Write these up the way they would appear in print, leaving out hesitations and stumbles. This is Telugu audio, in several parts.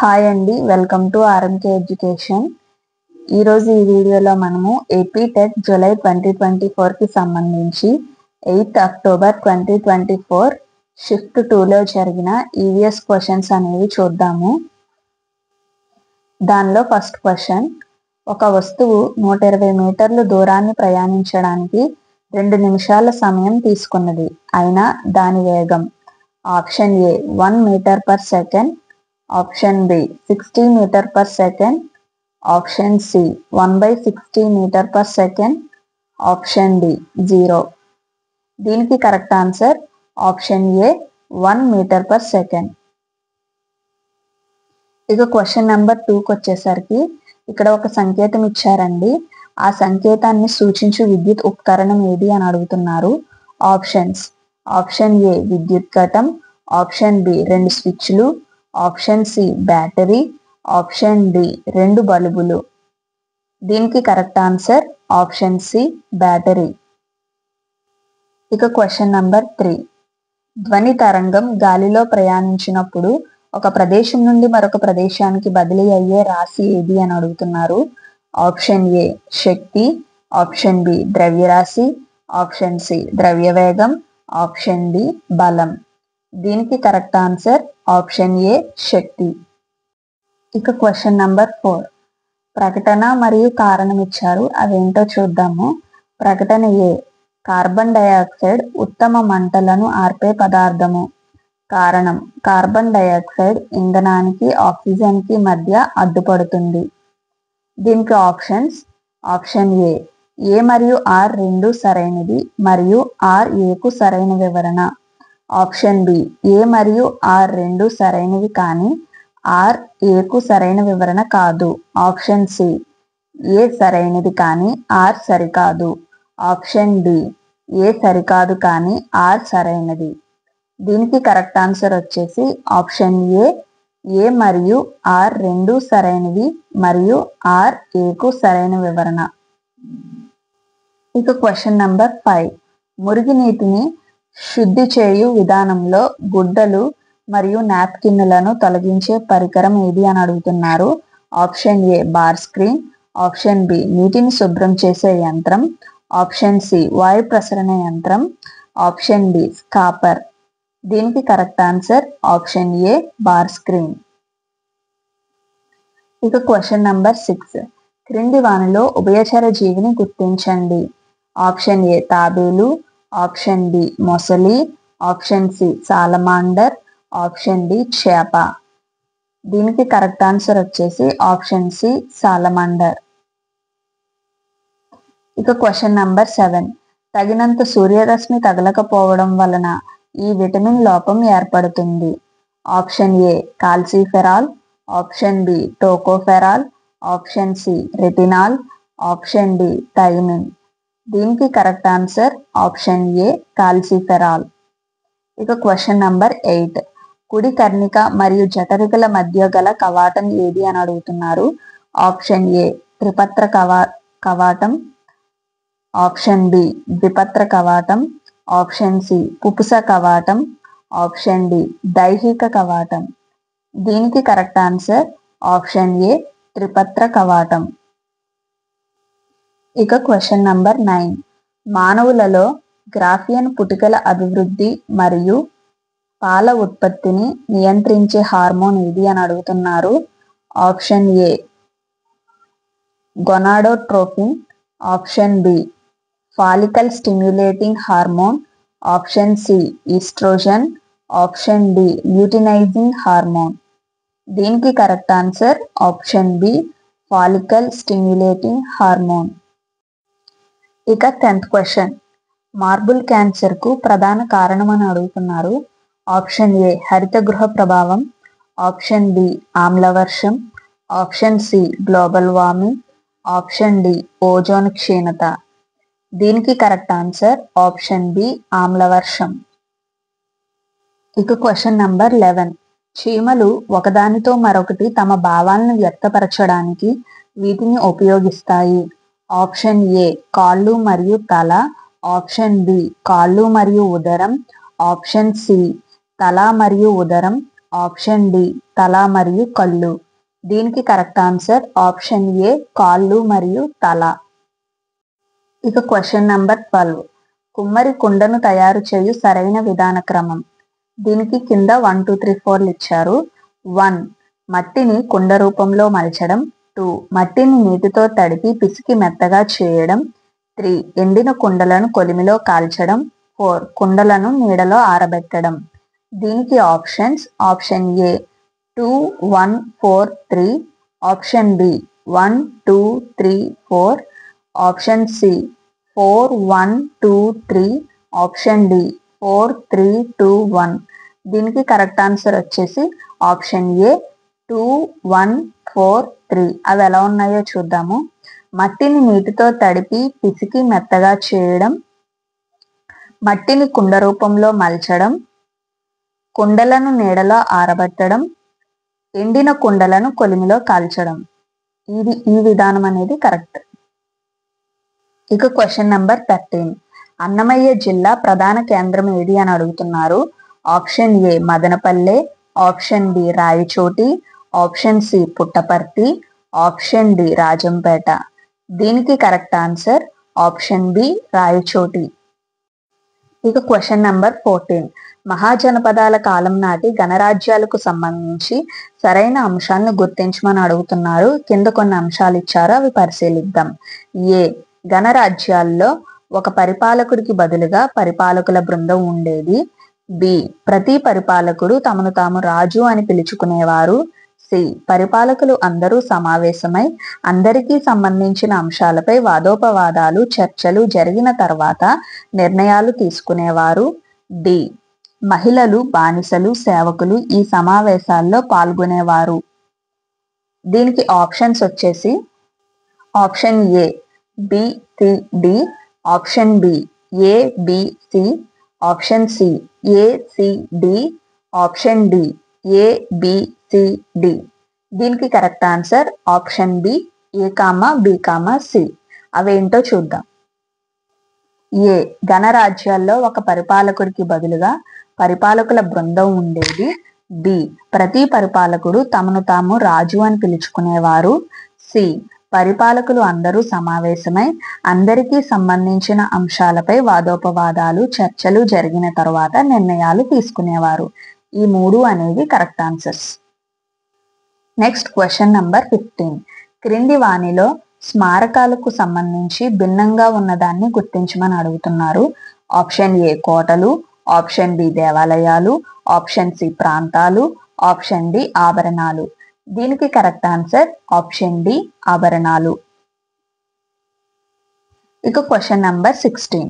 హాయ్ అండి, వెల్కమ్ టు ఆర్ఎంకే ఎడ్యుకేషన్. ఈరోజు ఈ వీడియోలో మనము ఏపీ టెట్ జూలై 2024కి సంబంధించి 8 అక్టోబర్ 2024 షిఫ్ట్ 2లో జరిగిన ఈవీఎస్ క్వశ్చన్స్ అనేవి చూద్దాము. దానిలో ఫస్ట్ క్వశ్చన్, ఒక వస్తువు 120 మీటర్లు దూరాన్ని ప్రయాణించడానికి 2 నిమిషాల సమయం తీసుకున్నది. అయినా దాని వేగం option A 1 metre per second, option B 60 metre per second, option C 1/60 metre per second, option D 0. దీనికి correct answer option A 1 metre per second. ఇక క్వశ్చన్ నెంబర్ 2కి వచ్చేసరికి ఇక్కడ ఒక సంకేతం ఇచ్చారండి. ఆ సంకేతాన్ని సూచించు విద్యుత్ ఉపకరణం ఏది అని అడుగుతున్నారు. ఆప్షన్స్ ఆప్షన్ ఏ విద్యుత్ ఘటం, ఆప్షన్ బి 2 స్విచ్లు, option C battery, option D 2 బల్బులు. దీనికి correct answer option C battery. ఇక క్వశ్చన్ నెంబర్ 3, ధ్వని తరంగం గాలిలో ప్రయాణించినప్పుడు ఒక ప్రదేశం నుండి మరొక ప్రదేశానికి బదిలీ అయ్యే రాశి ఏది అని అడుగుతున్నారు. ఆప్షన్ ఏ శక్తి, ఆప్షన్ బి ద్రవ్యరాశి, ఆప్షన్ సి ద్రవ్యవేగం, ఆప్షన్ డి బలం. దీనికి కరెక్ట్ ఆన్సర్ ఆప్షన్ ఏ శక్తి. ఇక క్వశ్చన్ నెంబర్ 4, ప్రకటన మరియు కారణం ఇచ్చారు, అవేంటో చూద్దాము. ప్రకటన ఏ కార్బన్ డయాక్సైడ్ ఉత్తమ మంటలను ఆర్పే పదార్థము. కారణం కార్బన్ డయాక్సైడ్ ఇంధనానికి ఆక్సిజన్కి మధ్య అడ్డుపడుతుంది. దీనికి ఆప్షన్స్ ఆప్షన్ ఏ మరియు ఆర్ రెండు సరైనది మరియు ఆర్ ఏకు సరైన వివరణ, ఆప్షన్ బి ఏ మరియు ఆర్ రెండు సరైనవి కానీ ఆర్ ఏకు సరైన వివరణ కాదు, ఆప్షన్ సి ఏ సరైనది కానీ ఆర్ సరికాదు, ఆప్షన్ డి ఏ సరికాదు కానీ ఆర్ సరైనది. దీనికి కరెక్ట్ ఆన్సర్ వచ్చేసి ఆప్షన్ ఏ మరియు ఆర్ రెండు సరైనవి మరియు ఆర్ ఏకు సరైన వివరణ. ఇక క్వశ్చన్ నెంబర్ 5, మురికి నీటిని శుద్ధి చేయు విధానంలో గుడ్డలు మరియు నాప్కిన్లను తొలగించే పరికరం ఏది అని అడుగుతున్నారు. Option A bar screen, option B నీటిని శుభ్రం చేసే యంత్రం, ఆప్షన్ సి వాయు ప్రసరణ యంత్రం, ఆప్షన్ డి స్కాపర్. దీనికి correct answer option A bar స్క్రీన్. ఇక క్వశ్చన్ నెంబర్ 6, క్రింది వానిలో ఉభయచర జీవిని గుర్తించండి. ఆప్షన్ ఏ తాబేలు, ఆప్షన్ బి మొసలి, option C salamander, option D చేప. దీనికి కరెక్ట్ ఆన్సర్ వచ్చేసి ఆప్షన్ సి సాలమాండర్. ఇక క్వశ్చన్ నెంబర్ 7, తగినంత సూర్యరశ్మి తగలకపోవడం వలన ఈ విటమిన్ లోపం ఏర్పడుతుంది. Option A calciferol, option B tocopherol, option C retinol, option D thiamine. దీనికి correct answer option A calciferol. ఇక క్వశ్చన్ నెంబర్ 8, కుడి కర్ణిక మరియు జఠరికల మధ్య గల కవాటం ఏది అని అడుగుతున్నారు. ఆప్షన్ ఏ త్రిపత్ర కవాటం, ఆప్షన్ బి ద్విపత్ర కవాటం, ఆప్షన్ సి పుపుస కవాటం, ఆప్షన్ డి దైహిక కవాటం. దీనికి కరెక్ట్ ఆన్సర్ ఆప్షన్ ఏ త్రిపత్ర కవాటం. ఇక క్వశ్చన్ నంబర్ 9, మానవులలో గ్రాఫియన్ పుటికల అభివృద్ధి మరియు పాల ఉత్పత్తిని నియంత్రించే హార్మోన్ ఏది అని అడుగుతున్నారు. Option A gonadotropin, option B follicle stimulating hormone, option C oestrogen, option D luteinizing hormone. దీనికి correct answer option B follicle stimulating hormone. ఇక 10th క్వశ్చన్, మార్బుల్ క్యాన్సర్కు ప్రధాన కారణం అని అడుగుతున్నారు. ఆప్షన్ ఏ హరిత గృహ ప్రభావం, ఆప్షన్ బి ఆమ్లవర్షం, option C global warming, option D ozone క్షీణత. దీనికి కరెక్ట్ ఆన్సర్ ఆప్షన్ బి ఆమ్లవర్షం. ఇక క్వశ్చన్ నంబర్ 11, చీమలు ఒకదానితో మరొకటి తమ భావాలను వ్యక్తపరచడానికి వీటిని ఉపయోగిస్తాయి. ఆప్షన్ ఏ కాళ్ళు మరియు తల, ఆప్షన్ బి కాళ్ళు మరియు ఉదరం, ఆప్షన్ సి తల మరియు ఉదరం, ఆప్షన్ డి తల మరియు కళ్ళు. దీనికి కరెక్ట్ ఆన్సర్ ఆప్షన్ ఏ కాళ్ళు మరియు తల. ఇక క్వశ్చన్ నంబర్ 12. కుమ్మరి కుండను తయారు చేయు సరైన విధాన క్రమం. దీనికి కింద 1, 2, 3, 4 ఇచ్చారు. 1. మట్టిని కుండ రూపంలో మలచడం. 2. మట్టిని నీటితో తడిపి పిసికి మెత్తగా చేయడం. 3. ఎండిన కుండలను కొలిమిలో కాల్చడం. 4. కుండలను నీడలో ఆరబెట్టడం. దీనికి options option A 2, 1, 4, 3, option B 1, 2, 3, 4, option C 4, 1, 2, 3, option D 4, 3, 2, 1. దీనికి కరెక్ట్ ఆన్సర్ వచ్చేసి ఆప్షన్ ఏ 2, 1, 4, 3. అవి ఎలా ఉన్నాయో చూద్దాము. మట్టిని నీటితో తడిపి పిసికి మెత్తగా చేయడం, మట్టిని కుండ రూపంలో మలచడం, కుండలను నీడలో ఆరబెట్టడం, ఎండిన కుండలను కొలిమిలో కాల్చడం. ఈ విధానం అనేది కరెక్ట్. ఇక క్వశ్చన్ నంబర్ 13. అన్నమయ్య జిల్లా ప్రధాన కేంద్రం ఏది అని అడుగుతున్నారు. Option A Madanapalle, option B Rayachoti, option C Puttaparthi, option D Rajampet. దీనికి correct answer option B Rayachoti. ఇక క్వశ్చన్ నంబర్ 14. మహాజనపదాల కాలం నాటి గణరాజ్యాలకు సంబంధించి సరైన అంశాలను గుర్తించమని అడుగుతున్నారు. కింద కొన్ని అంశాలు ఇచ్చారు, అవి పరిశీలిద్దాం. ఏ గణరాజ్యాల్లో ఒక పరిపాలకుడికి బదులుగా పరిపాలకుల బృందం ఉండేది. బి ప్రతి పరిపాలకుడు తమను తాము రాజు అని పిలుచుకునేవారు. సి పరిపాలకులు అందరూ సమావేశమై అందరికీ సంబంధించిన అంశాలపై వాదోపవాదాలు చర్చలు జరిగిన తర్వాత నిర్ణయాలు తీసుకునేవారు. డి మహిళలు బానిసలు సేవకులు ఈ సమావేశాల్లో పాల్గొనేవారు. దీనికి ఆప్షన్స్ వచ్చేసి option A B C D, option B A B C, option C A C D, option D A B C D. దీనికి correct answer option B A comma B comma C. అవేంటో చూద్దాం. ఏ గణరాజ్యాల్లో ఒక పరిపాలకుడికి బదులుగా పరిపాలకుల బృందం ఉండేది. బి ప్రతి పరిపాలకుడు తమను తాము రాజు అని పిలుచుకునేవారు. సి పరిపాలకులు అందరూ సమావేశమై అందరికీ సంబంధించిన అంశాలపై వాదోపవాదాలు చర్చలు జరిగిన తర్వాత నిర్ణయాలు తీసుకునేవారు. ఈ 3 అనేవి correct answers. Next question number 15. క్రింది వానిలో స్మారకాలకు సంబంధించి భిన్నంగా ఉన్నదాన్ని గుర్తించమని అడుగుతున్నారు. ఆప్షన్ ఏ కోటలు, ఆప్షన్ బి దేవాలయాలు, ఆప్షన్ సి ప్రాంతాలు, ఆప్షన్ డి ఆభరణాలు. దీనికి కరెక్ట్ ఆన్సర్ ఆప్షన్ డి ఆభరణాలు. ఇక క్వశ్చన్ నంబర్ 16.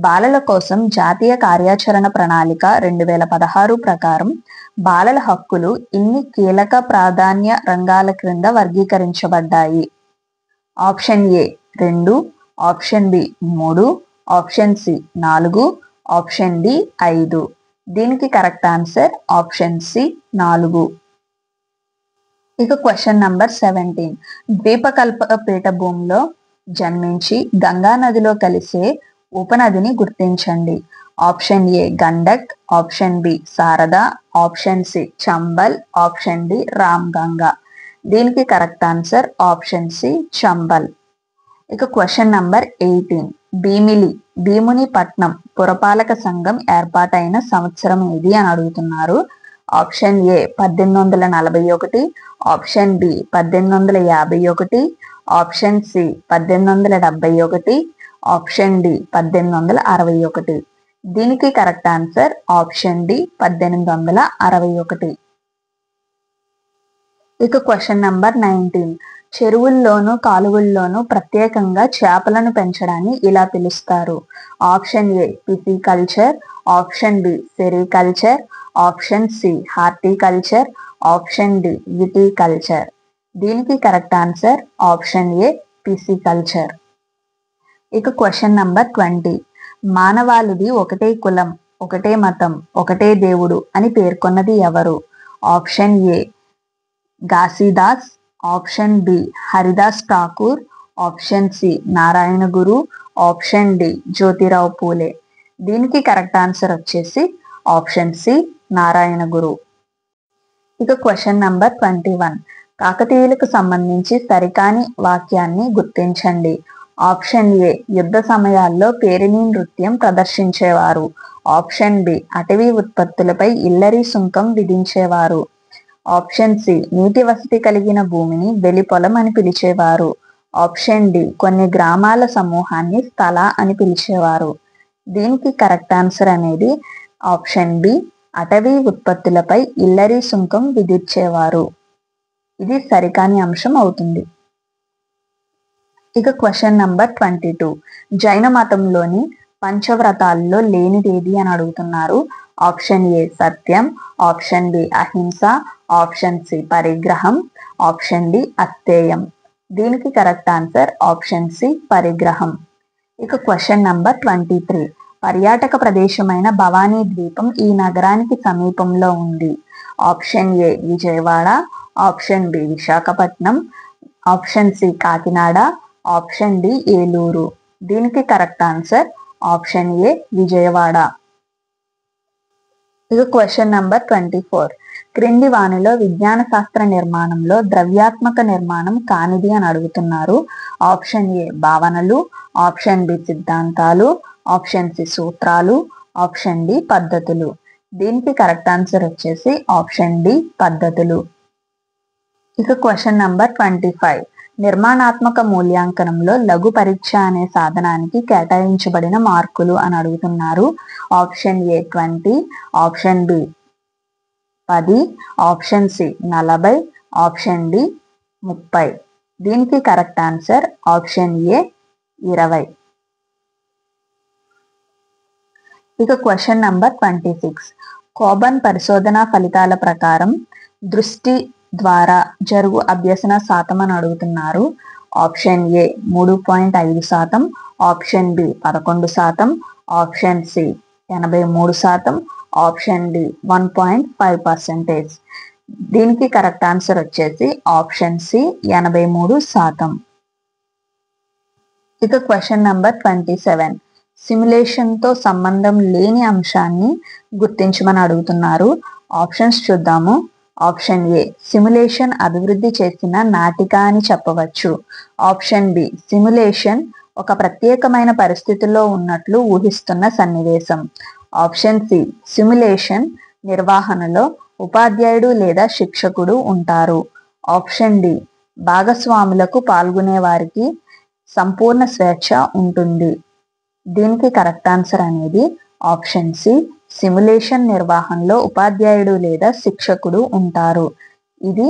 బాలల కోసం జాతీయ కార్యాచరణ ప్రణాళిక 2016 ప్రకారం బాలల హక్కులు ఇన్ని కీలక ప్రాధాన్య రంగాల క్రింద వర్గీకరించబడ్డాయి. Option A 2, option B 3, option C 4, option D 5. దీనికి కరెక్ట్ ఆన్సర్ ఆప్షన్ సి 4. ఇక క్వశ్చన్ నంబర్ 17. ద్వీపకల్ప పీఠభూమిలో జన్మించి గంగా నదిలో కలిసే ఉపనదిని గుర్తించండి. Option A Gandak, option B Sharda, option C Chambal, option D Ramganga. దీనికి correct answer option C Chambal. ఇక క్వశ్చన్ నంబర్ 18. భీముని పట్నం పురపాలక సంఘం ఏర్పాటైన సంవత్సరం ఏది అని అడుగుతున్నారు. Option A 1841, option B 1851, option C 1871, option D 1861. దీనికి కరెక్ట్ ఆన్సర్ ఆప్షన్ డి 1861. ఇక క్వశ్చన్ నంబర్ 19. చెరువుల్లోనూ కాలువల్లోనూ ప్రత్యేకంగా చేపలను పెంచడాన్ని ఇలా పిలుస్తారు. Option A pisciculture, option B sericulture, option C horticulture, option D viticulture. దీనికి correct answer option A pisciculture. ఇక క్వశ్చన్ నంబర్ 20. మానవాళిది ఒకటే కులం, ఒకటే మతం, ఒకటే దేవుడు అని పేర్కొన్నది ఎవరు? Option A Ghasidas, option B Haridas Thakur, option C Narayana Guru, option D Jyotirao Phule. దీనికి కరెక్ట్ ఆన్సర్ వచ్చేసి ఆప్షన్ సి నారాయణ గురు. ఇక క్వశ్చన్ నంబర్ 21. కాకతీయులకు సంబంధించి సరికాని వాక్యాన్ని గుర్తించండి. ఆప్షన్ ఏ, యుద్ధ సమయాల్లో పేరిణి నృత్యం ప్రదర్శించేవారు. ఆప్షన్ బి, అటవీ ఉత్పత్తులపై ఇల్లరి సుంకం విధించేవారు. ఆప్షన్ సి, నీటి వసతి కలిగిన భూమిని వెలిపొలం అని పిలిచేవారు. ఆప్షన్ డి, కొన్ని గ్రామాల సమూహాన్ని స్థల అని పిలిచేవారు. దీనికి కరెక్ట్ ఆన్సర్ అనేది ఆప్షన్ బి, అటవీ ఉత్పత్తులపై ఇల్లరి సుంకం విధించేవారు. ఇది సరికాని అంశం అవుతుంది. ఇక క్వశ్చన్ నంబర్ 22. జైన మతంలోని పంచవ్రతాల్లో లేనిదేది అని అడుగుతున్నారు. ఆప్షన్ ఏ, సత్యం. ఆప్షన్ బి, అహింస. ఆప్షన్ సి, పరిగ్రహం. ఆప్షన్ డి, అస్తేయం. దీనికి కరెక్ట్ ఆన్సర్ ఆప్షన్ సి, పరిగ్రహం. ఇక క్వశ్చన్ నంబర్ 23. పర్యాటక ప్రదేశమైన భవానీ ద్వీపం ఈ నగరానికి సమీపంలో ఉంది. Option A, Vijayawada. Option B, Visakhapatnam. Option C, Kakinada. Option D, Eluru. దీనికి correct answer option A, Vijayawada. ఇక క్వశ్చన్ నంబర్ 24. క్రింది వానిలో విజ్ఞాన శాస్త్ర నిర్మాణంలో ద్రవ్యాత్మక నిర్మాణం కానిది అని అడుగుతున్నారు. ఆప్షన్ ఏ, భావనలు. ఆప్షన్ బి, సిద్ధాంతాలు. ఆప్షన్ సి, సూత్రాలు. ఆప్షన్ డి, పద్ధతులు. దీనికి కరెక్ట్ ఆన్సర్ వచ్చేసి ఆప్షన్ డి, పద్ధతులు. ఇక క్వశ్చన్ నంబర్ 25. నిర్మాణాత్మక మూల్యాంకనంలో లఘు పరీక్ష అనే సాధనానికి కేటాయించబడిన మార్కులు అని అడుగుతున్నారు. Option A, 20. Option B, 10. Option C, 40. Option D, 30. దీనికి కరెక్ట్ ఆన్సర్ ఆప్షన్ ఏ, 20. ఇక క్వశ్చన్ నంబర్ 26. కోబర్న్ పరిశోధన ఫలితాల ప్రకారం దృష్టి ద్వారా జరుగు అభ్యసన శాతం అని అడుగుతున్నారు. Option A, 3.5%. Option B, 11%. Option C, 83%. Option D, 1.5%. దీనికి కరెక్ట్ ఆన్సర్ వచ్చేసి ఆప్షన్ సి, 83%. ఇక క్వశ్చన్ నంబర్ 27. సిమ్యులేషన్ తో సంబంధం లేని అంశాన్ని గుర్తించమని అడుగుతున్నారు. ఆప్షన్స్ చూద్దాము. ఆప్షన్ ఏ, సిమ్యులేషన్ అభివృద్ధి చేసిన నాటిక అని చెప్పవచ్చు. ఆప్షన్ బి, సిమ్యులేషన్ ఒక ప్రత్యేకమైన పరిస్థితిలో ఉన్నట్లు ఊహిస్తున్న సన్నివేశం. ఆప్షన్ సి, సిమ్యులేషన్ నిర్వహణలో ఉపాధ్యాయుడు లేదా శిక్షకుడు ఉంటారు. ఆప్షన్ డి, భాగస్వాములకు పాల్గొనే వారికి సంపూర్ణ స్వేచ్ఛ ఉంటుంది. దీనికి కరెక్ట్ ఆన్సర్ అనేది ఆప్షన్ సి, సిమ్యులేషన్ నిర్వహణలో ఉపాధ్యాయుడు లేదా శిక్షకుడు ఉంటారు. ఇది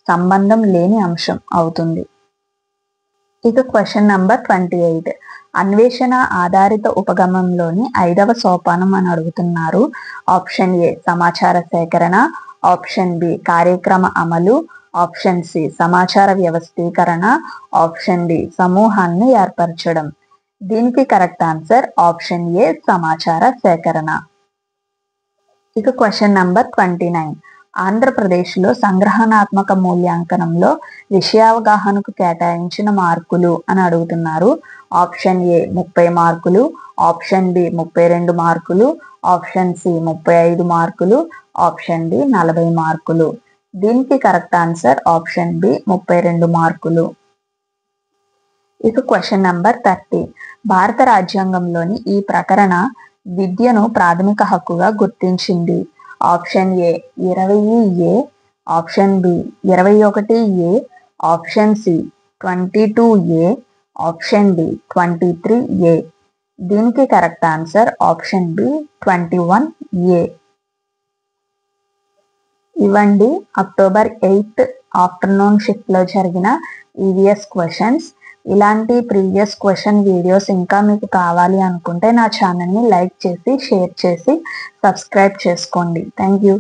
సంబంధం లేని అంశం అవుతుంది. ఇక క్వశ్చన్ నంబర్ 28. అన్వేషణ ఆధారిత ఉపగమంలోని 5వ సోపానం అని అడుగుతున్నారు. ఆప్షన్ ఏ, సమాచార సేకరణ. ఆప్షన్ బి, కార్యక్రమ అమలు. ఆప్షన్ సి, సమాచార వ్యవస్థీకరణ. ఆప్షన్ డి, సమూహాలను ఏర్పరచడం. దీనికి కరెక్ట్ ఆన్సర్ ఆప్షన్ ఏ, సమాచార సేకరణ. ఇక క్వశ్చన్ నంబర్ 29. ఆంధ్రప్రదేశ్లో సంగ్రహణాత్మక మూల్యాంకనంలో విషయావగాహనకు కేటాయించిన మార్కులు అని అడుగుతున్నారు. ఆప్షన్ ఏ, 30 మార్కులు. ఆప్షన్ బి, 32 మార్కులు. ఆప్షన్ సి, 35 మార్కులు. ఆప్షన్ డి, 40 మార్కులు. దీనికి కరెక్ట్ ఆన్సర్ ఆప్షన్ బి, 32 మార్కులు. ఇక క్వశ్చన్ నంబర్ 30. భారత రాజ్యాంగంలోని ఈ ప్రకరణ విద్యను ప్రాథమిక హక్కుగా గుర్తించింది. Option A, 20A. Option B, 21A. Option C, 22A. Option D, 23A. దీనికి correct answer option B, 21A. ఇవ్వండి అక్టోబర్ 8 ఆఫ్టర్నూన్ షిఫ్ట్ లో జరిగిన EVS క్వశ్చన్స్. ఇలాంటి ప్రీవియస్ క్వశ్చన్ వీడియోస్ ఇంకా మీకు కావాలి అనుకుంటే నా ఛానల్ని లైక్ చేసి షేర్ చేసి సబ్స్క్రైబ్ చేసుకోండి. Thank you.